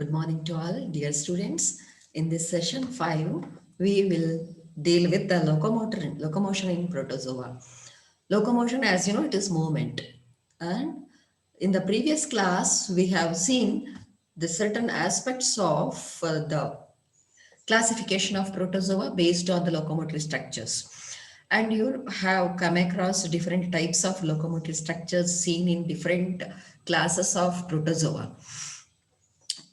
Good morning to all, dear students. In this session 5, we will deal with the locomotion in protozoa. Locomotion, as you know, it is movement. And in the previous class, we have seen the certain aspects of the classification of protozoa based on the locomotor structures. And you have come across different types of locomotor structures seen in different classes of protozoa.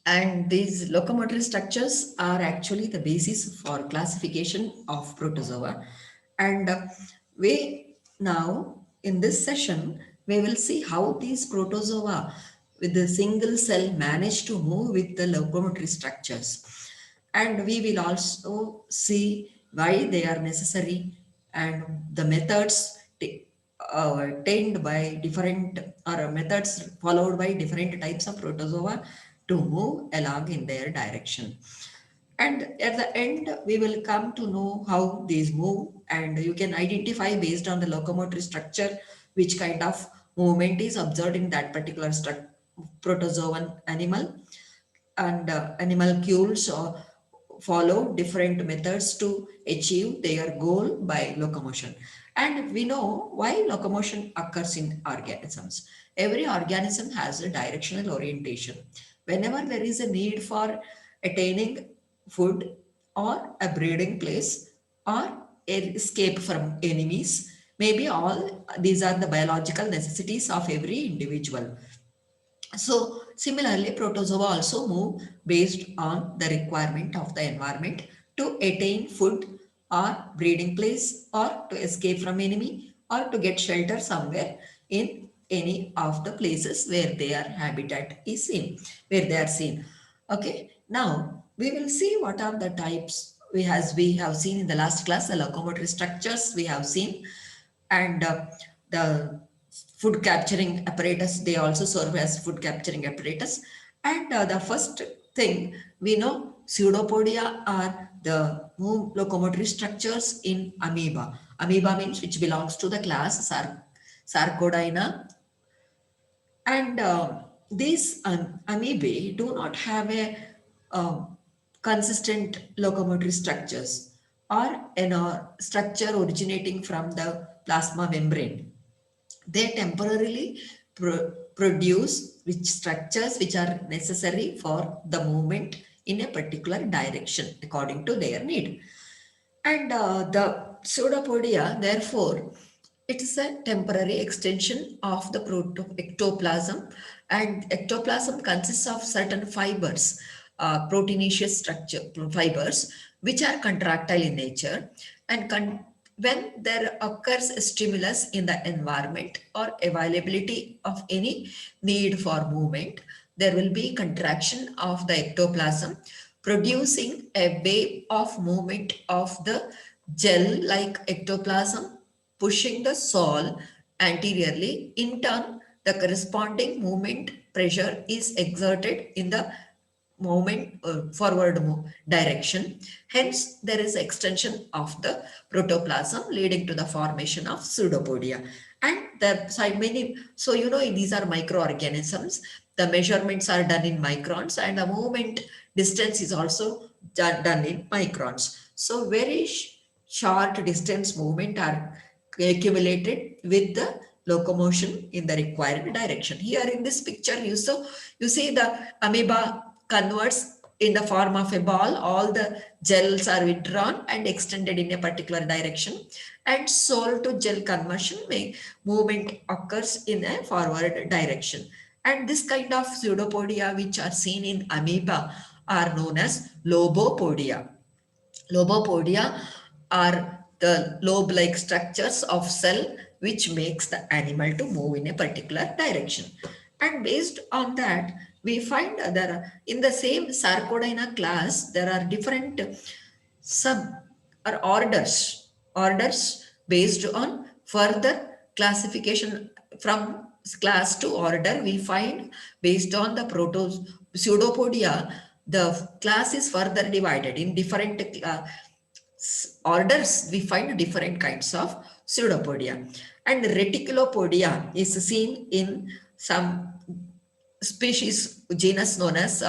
And these locomotor structures are actually the basis for classification of protozoa. And we now, in this session, we will see how these protozoa with the single cell manage to move with the locomotor structures. And we will also see why they are necessary and the methods tamed by different or methods followed by different types of protozoa to move along in their direction. And at the end, we will come to know how these move, and you can identify based on the locomotor structure which kind of movement is observed in that particular protozoan animal. And animalcules follow different methods to achieve their goal by locomotion. And we know why locomotion occurs in organisms. Every organism has a directional orientation. Whenever there is a need for attaining food or a breeding place or escape from enemies, maybe all these are the biological necessities of every individual. So similarly, protozoa also move based on the requirement of the environment to attain food or breeding place or to escape from enemy or to get shelter somewhere in any of the places where their habitat is seen, where they are seen. Okay, now we will see what are the types as we have seen in the last class, the locomotor structures we have seen, and the food capturing apparatus, they also serve as food capturing apparatus. And the first thing we know, pseudopodia are the locomotory structures in amoeba. Amoeba means which belongs to the class Sarcodina. And these amoebae do not have a consistent locomotory structures or a structure originating from the plasma membrane. They temporarily produce which structures which are necessary for the movement in a particular direction according to their need. And the pseudopodia, therefore, it is a temporary extension of the ectoplasm, and ectoplasm consists of certain fibers, proteinaceous structure fibers, which are contractile in nature. And when there occurs a stimulus in the environment or availability of any need for movement, there will be contraction of the ectoplasm, producing a wave of movement of the gel-like ectoplasm, pushing the sol anteriorly. In turn, the corresponding movement pressure is exerted in the movement forward direction. Hence, there is extension of the protoplasm leading to the formation of pseudopodia. And the side many, so you know these are microorganisms. The measurements are done in microns, and the movement distance is also done in microns. So very short distance movement are accumulated with the locomotion in the required direction. Here in this picture, you see the amoeba converts in the form of a ball. All the gels are withdrawn and extended in a particular direction, and sol to gel conversion movement occurs in a forward direction. And this kind of pseudopodia which are seen in amoeba are known as lobopodia. Lobopodia are the lobe-like structures of cell which makes the animal to move in a particular direction. And based on that, we find that in the same Sarcodina class, there are different sub or orders based on further classification from class to order. We find based on the pseudopodia, the class is further divided in different orders. We find different kinds of pseudopodia, and reticulopodia is seen in some species genus known as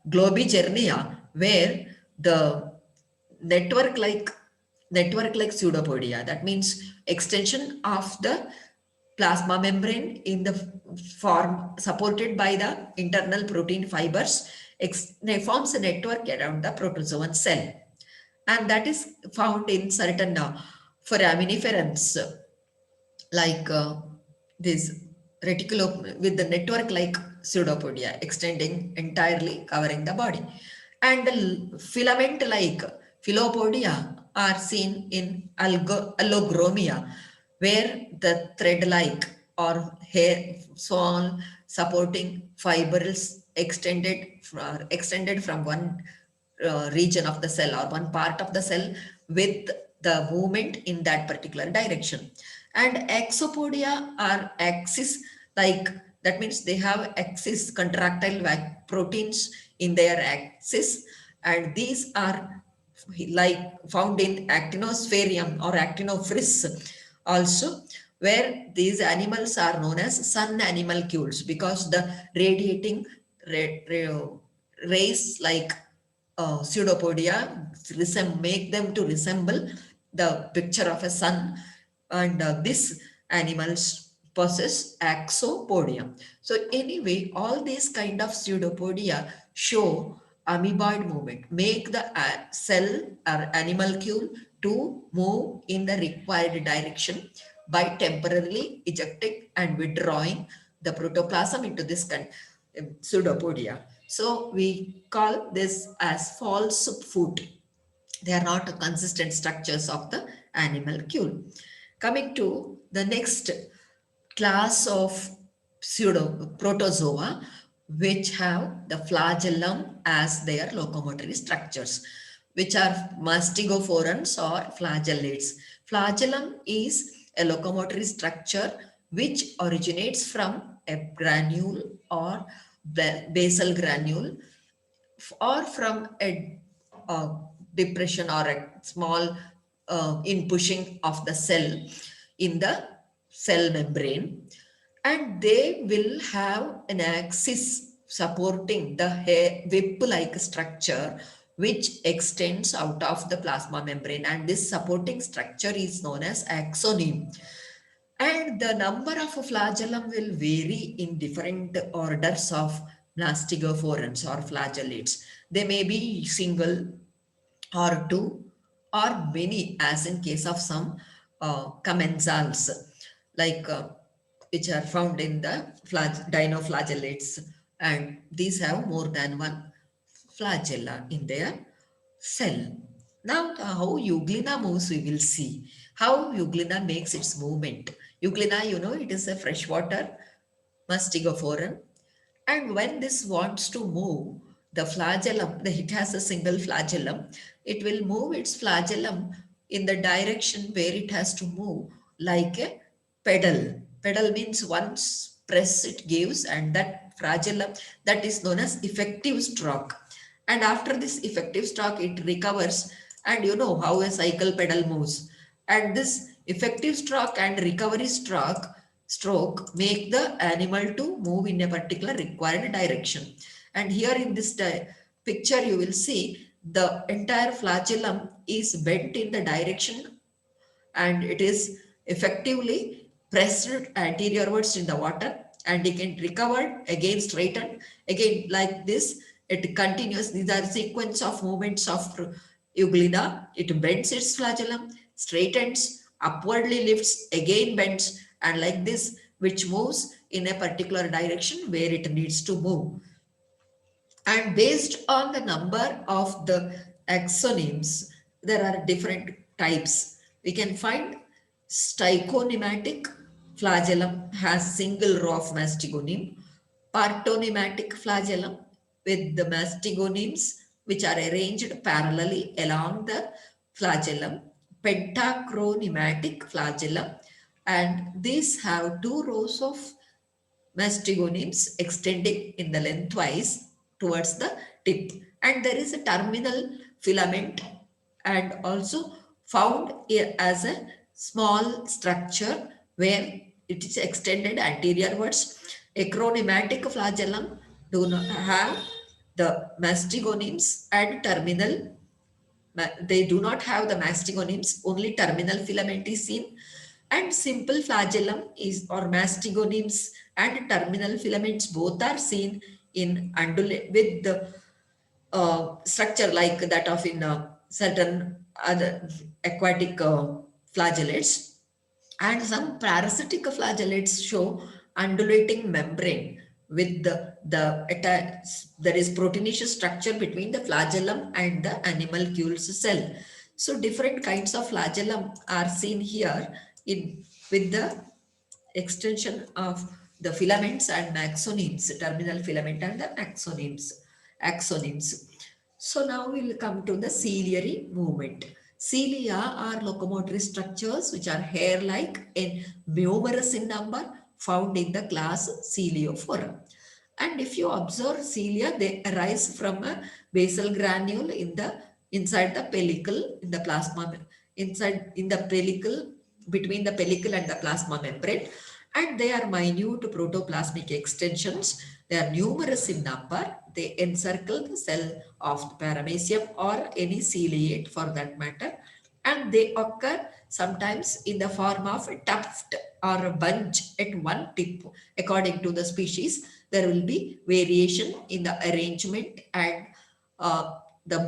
Globigernia, where the network like network like pseudopodia, that means extension of the plasma membrane in the form supported by the internal protein fibers forms a network around the protozoan cell, and that is found in certain foraminiferans like this reticulo with the network like pseudopodia extending entirely covering the body, and the filament like philopodia are seen in allogromia, where the thread like or hair small supporting fibrils extended from one region of the cell or one part of the cell with the movement in that particular direction. And exopodia are axis like, that means they have axis contractile proteins in their axis, and these are like found in actinospherium or actinophrys also, where these animals are known as sun animalcules because the radiating rays like pseudopodia make them to resemble the picture of a sun, and this animals possess axopodia. So anyway, all these kind of pseudopodia show amoeboid movement, make the cell or animalcule to move in the required direction by temporarily ejecting and withdrawing the protoplasm into this pseudopodia. So we call this as false foot. They are not consistent structures of the animalcule. Coming to the next class of pseudo protozoa, which have the flagellum as their locomotory structures, which are mastigophorans or flagellates. Flagellum is a locomotory structure which originates from a granule or basal granule or from a depression or a small in pushing of the cell in the cell membrane, and they will have an axis supporting the whip-like structure which extends out of the plasma membrane, and this supporting structure is known as axoneme. And the number of flagellum will vary in different orders of mastigophorans or flagellates. They may be single or two or many, as in case of some commensals, like which are found in the dinoflagellates, and these have more than one flagella in their cell. Now, how Euglena moves, we will see. How Euglena makes its movement. Euglena, it is a freshwater mastigophoran. And when this wants to move, the flagellum, it has a single flagellum, it will move its flagellum in the direction where it has to move, like a pedal. Pedal means once press it gives, and that flagellum, that is known as effective stroke. And after this effective stroke, it recovers, and you know how a cycle pedal moves. And this effective stroke and recovery stroke make the animal to move in a particular required direction. And here in this picture, you will see the entire flagellum is bent in the direction, and it is effectively pressed anteriorwards in the water, and it can recover again straightened again like this. It continues. These are sequence of movements of euglena. It bends its flagellum, straightens, upwardly lifts, again bends, and like this, which moves in a particular direction where it needs to move. And based on the number of the axonemes, there are different types. We can find stichonematic flagellum has single row of mastigoneme, partonematic flagellum with the mastigonemes which are arranged parallelly along the flagellum, pentachronematic flagellum, and these have two rows of mastigonemes extending in the lengthwise towards the tip, and there is a terminal filament and also found here as a small structure where it is extended anteriorwards. Acronematic flagellum do not have The mastagonims and terminal, they do not have the mastagonims, only terminal filament is seen. And simple flagellum is or mastagonims and terminal filaments both are seen in undulate with the structure like that of in certain other aquatic flagellates, and some parasitic flagellates show undulating membrane with there is proteinaceous structure between the flagellum and the animalcules cell. So different kinds of flagellum are seen here in with the extension of the filaments and maxonims, terminal filament and the axonims. So now we'll come to the ciliary movement. Cilia are locomotory structures which are hair-like and numerous in number, found in the class Celiophora. And if you observe cilia, they arise from a basal granule in the inside the pellicle in the plasma inside in the pellicle between the pellicle and the plasma membrane, and they are minute protoplasmic extensions. They are numerous in number. They encircle the cell of the paramecium or any ciliate for that matter, and they occur sometimes in the form of a tuft or a bunch at one tip. According to the species, there will be variation in the arrangement and the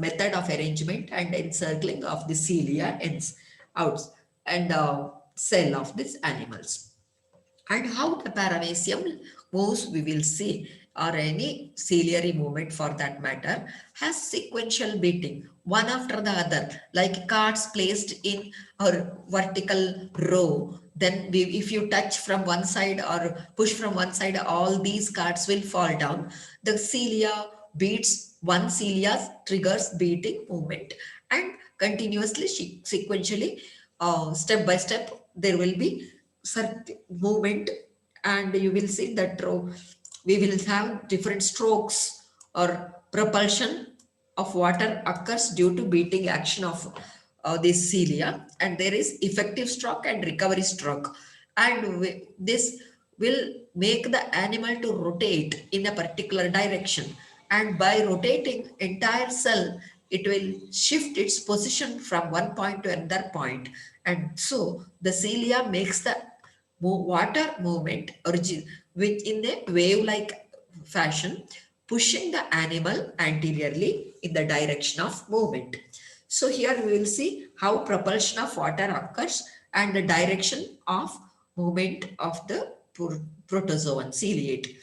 method of arrangement and encircling of the cilia ends out and cell of these animals. And how the paramecium moves, we will see, or any ciliary movement for that matter, has sequential beating, one after the other, like cards placed in a vertical row. Then if you touch from one side or push from one side, all these cards will fall down. The cilia beats, one cilia triggers beating movement, and continuously, sequentially, step by step, there will be movement, and you will see that we will have different strokes or propulsion of water occurs due to beating action of this cilia, and there is effective stroke and recovery stroke, and this will make the animal to rotate in a particular direction, and by rotating entire cell it will shift its position from one point to another point, and so the cilia makes the water movement origin which in a wave-like fashion, pushing the animal anteriorly in the direction of movement. So here we will see how propulsion of water occurs and the direction of movement of the protozoan ciliate.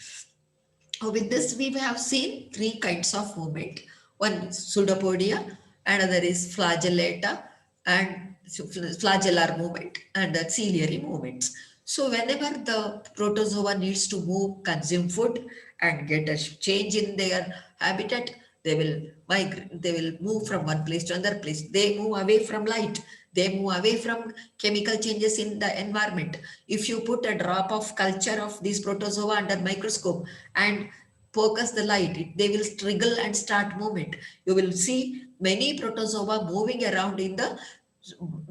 With this, we have seen three kinds of movement. One is pseudopodia, another is flagellata, and flagellar movement, and the ciliary movements. So whenever the protozoa needs to move, consume food, and get a change in their habitat, they will migrate, they will move from one place to another place. They move away from light. They move away from chemical changes in the environment. If you put a drop of culture of these protozoa under microscope and focus the light, they will struggle and start movement. You will see many protozoa moving around in the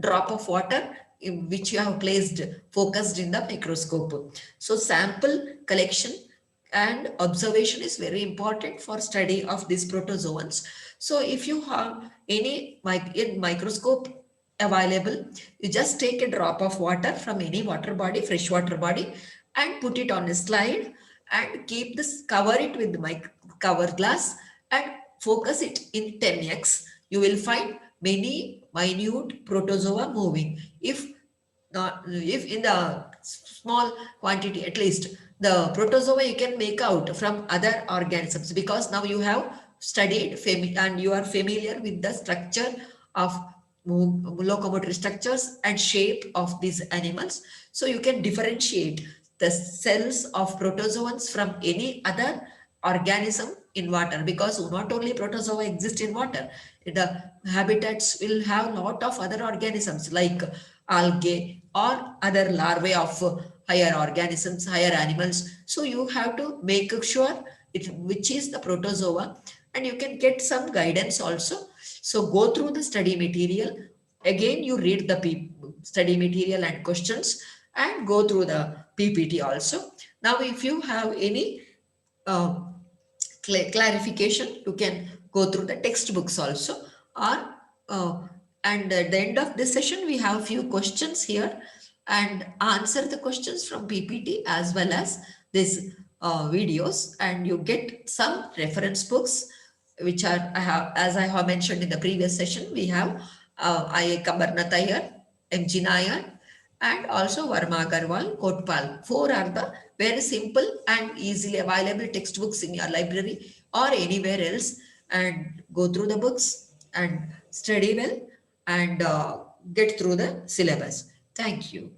drop of water which you have placed focused in the microscope. So sample collection and observation is very important for study of these protozoans. So if you have any microscope available, you just take a drop of water from any water body, fresh water body, and put it on a slide and keep this, cover it with my cover glass and focus it in 10x. You will find many minute protozoa moving. If in the small quantity, at least the protozoa you can make out from other organisms, because now you have studied and you are familiar with the structure of locomotory structures and shape of these animals. So you can differentiate the cells of protozoans from any other organism in water, because not only protozoa exist in water, the habitats will have lot of other organisms like algae or other larvae of higher organisms, higher animals. So you have to make sure which is the protozoa, and you can get some guidance also. So go through the study material. Again, you read the study material and questions and go through the PPT also. Now, if you have any uh, clarification, you can go through the textbooks also. Or uh, and at the end of this session we have few questions here, and answer the questions from PPT as well as this videos, and you get some reference books which are, I have, as I have mentioned in the previous session, we have I. Kamarnath Iyer, M.G. Nair, and also Varma Agarwal, Kotpal. Four are the very simple and easily available textbooks in your library or anywhere else. And go through the books and study well and get through the syllabus. Thank you.